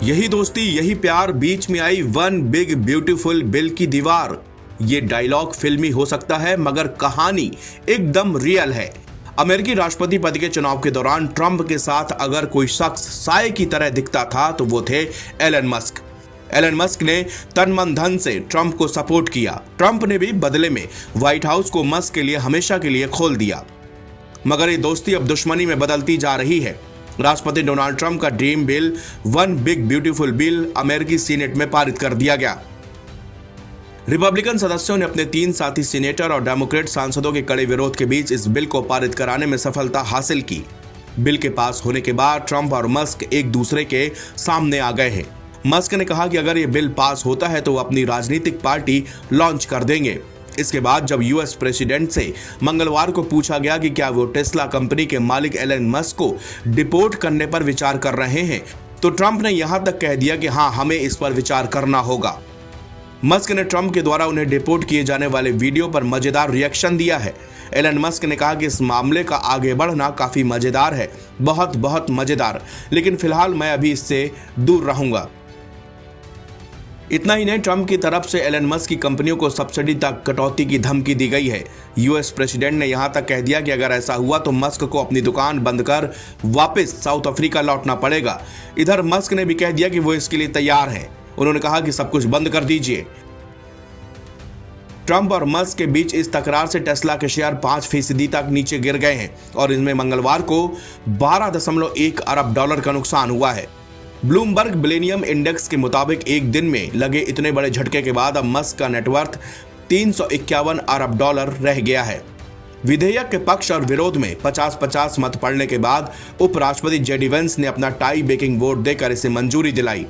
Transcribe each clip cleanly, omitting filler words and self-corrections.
यही दोस्ती, यही प्यार, बीच में I one big beautiful bill की दीवार। ये डायलॉग फिल्मी हो सकता है मगर कहानी एकदम रियल है। अमेरिकी राष्ट्रपति पद के चुनाव के दौरान ट्रंप के साथ अगर कोई शख्स साए की तरह दिखता था तो वो थे एलन मस्क। एलन मस्क ने तन मन धन से ट्रंप को सपोर्ट किया। ट्रंप ने भी बदले में व्हाइट हाउस को मस्क के लिए हमेशा के लिए खोल दिया। मगर ये दोस्ती अब दुश्मनी में बदलती जा रही है। राष्ट्रपति डोनाल्ड ट्रंप का dream bill one big beautiful bill अमेरिकी सीनेट में पारित कर दिया गया। रिपब्लिकन सदस्यों ने अपने 3 साथी सीनेटर और डेमोक्रेट सांसदों के कड़े विरोध के बीच इस बिल को पारित कराने में सफलता हासिल की। बिल के पास होने के बाद ट्रंप और मस्क एक दूसरे के सामने आ गए हैं। मस्क ने कहा कि अगर ये बिल पास होता है तो वो अपनी राजनीतिक पार्टी लॉन्च कर देंगे। इसके बाद जब यूएस प्रेसिडेंट से मंगलवार को पूछा गया कि क्या वो टेस्ला कंपनी के मालिक एलन मस्क को डिपोर्ट करने पर विचार कर रहे हैं, तो ट्रंप ने यहां तक कह दिया कि हाँ, हमें इस पर विचार करना होगा। मस्क ने ट्रंप के द्वारा उन्हें डिपोर्ट किए जाने वाले वीडियो पर मजेदार रिएक्शन दिया है। एलन मस्क ने कहा कि इस मामले का आगे बढ़ना काफी मजेदार है, बहुत मजेदार, लेकिन फिलहाल मैं अभी इससे दूर रहूंगा। इतना ही नहीं, ट्रंप की तरफ से एलन मस्क की कंपनियों को सब्सिडी तक कटौती की धमकी दी गई है। यूएस प्रेसिडेंट ने यहां तक कह दिया कि अगर ऐसा हुआ तो मस्क को अपनी दुकान बंद कर वापस साउथ अफ्रीका लौटना पड़ेगा। इधर मस्क ने भी कह दिया कि वो इसके लिए तैयार हैं। उन्होंने कहा कि सब कुछ बंद कर दीजिए। ट्रंप और मस्क के बीच इस तकरार से टेस्ला के शेयर 5% तक नीचे गिर गए हैं और इनमें मंगलवार को $12.1 अरब का नुकसान हुआ है। ब्लूमबर्ग मिलेनियम इंडेक्स के मुताबिक एक दिन में लगे इतने बड़े झटके के बाद अब मस्क का नेटवर्थ $351 अरब रह गया है। विधेयक के पक्ष और विरोध में 50-50 मत पड़ने के बाद उपराष्ट्रपति जेडी वेंस ने अपना टाई ब्रेकिंग वोट देकर इसे मंजूरी दिलाई।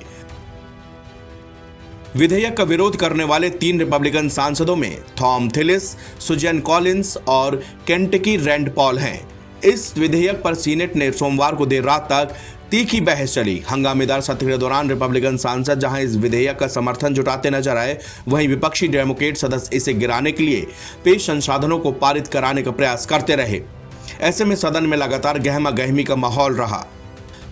विधेयक का विरोध करने वाले 3 रिपब्लिकन सांसदों में थॉम थिलिस, सुजैन कॉलिंस और केंटकी रैंड पॉल हैं। इस विधेयक पर सीनेट ने सोमवार को देर रात तक तीखी बहस चली। हंगामेदार सत्र के दौरान रिपब्लिकन सांसद जहां इस विधेयक का समर्थन जुटाते नजर आए, वहीं विपक्षी डेमोक्रेट सदस्य इसे गिराने के लिए पेश संसाधनों को पारित कराने का प्रयास करते रहे। ऐसे में सदन में लगातार गहमा गहमी का माहौल रहा।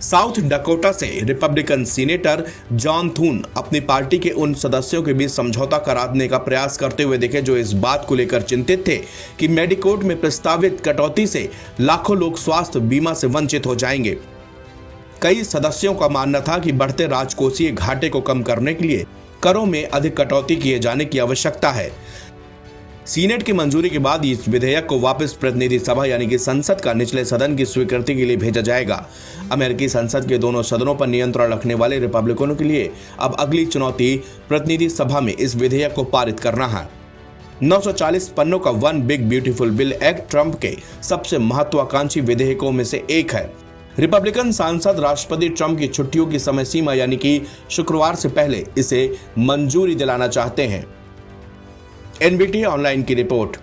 साउथ डकोटा से रिपब्लिकन सीनेटर जॉन थून अपनी पार्टी के उन सदस्यों के बीच समझौता कराने का प्रयास करते हुए दिखे जो इस बात को लेकर चिंतित थे कि मेडिकोड में प्रस्तावित कटौती से लाखों लोग स्वास्थ्य बीमा से वंचित हो जाएंगे। कई सदस्यों का मानना था कि बढ़ते राजकोषीय घाटे को कम करने के लिए करों में अधिक कटौती किए जाने की आवश्यकता है। सीनेट की मंजूरी के बाद इस विधेयक को वापस प्रतिनिधि सभा यानी कि संसद का निचले सदन की स्वीकृति के लिए भेजा जाएगा। अमेरिकी संसद के दोनों सदनों पर नियंत्रण रखने वाले रिपब्लिकनों के लिए अब अगली चुनौती प्रतिनिधि सभा में इस विधेयक को पारित करना है। 940 पन्नों का one big beautiful bill act Trump के सबसे महत्वाकांक्षी विधेयकों में से एक है। रिपब्लिकन सांसद राष्ट्रपति ट्रंप की छुट्टियों की समय सीमा यानी कि शुक्रवार से पहले इसे मंजूरी दिलाना चाहते हैं। एनबीटी ऑनलाइन की रिपोर्ट।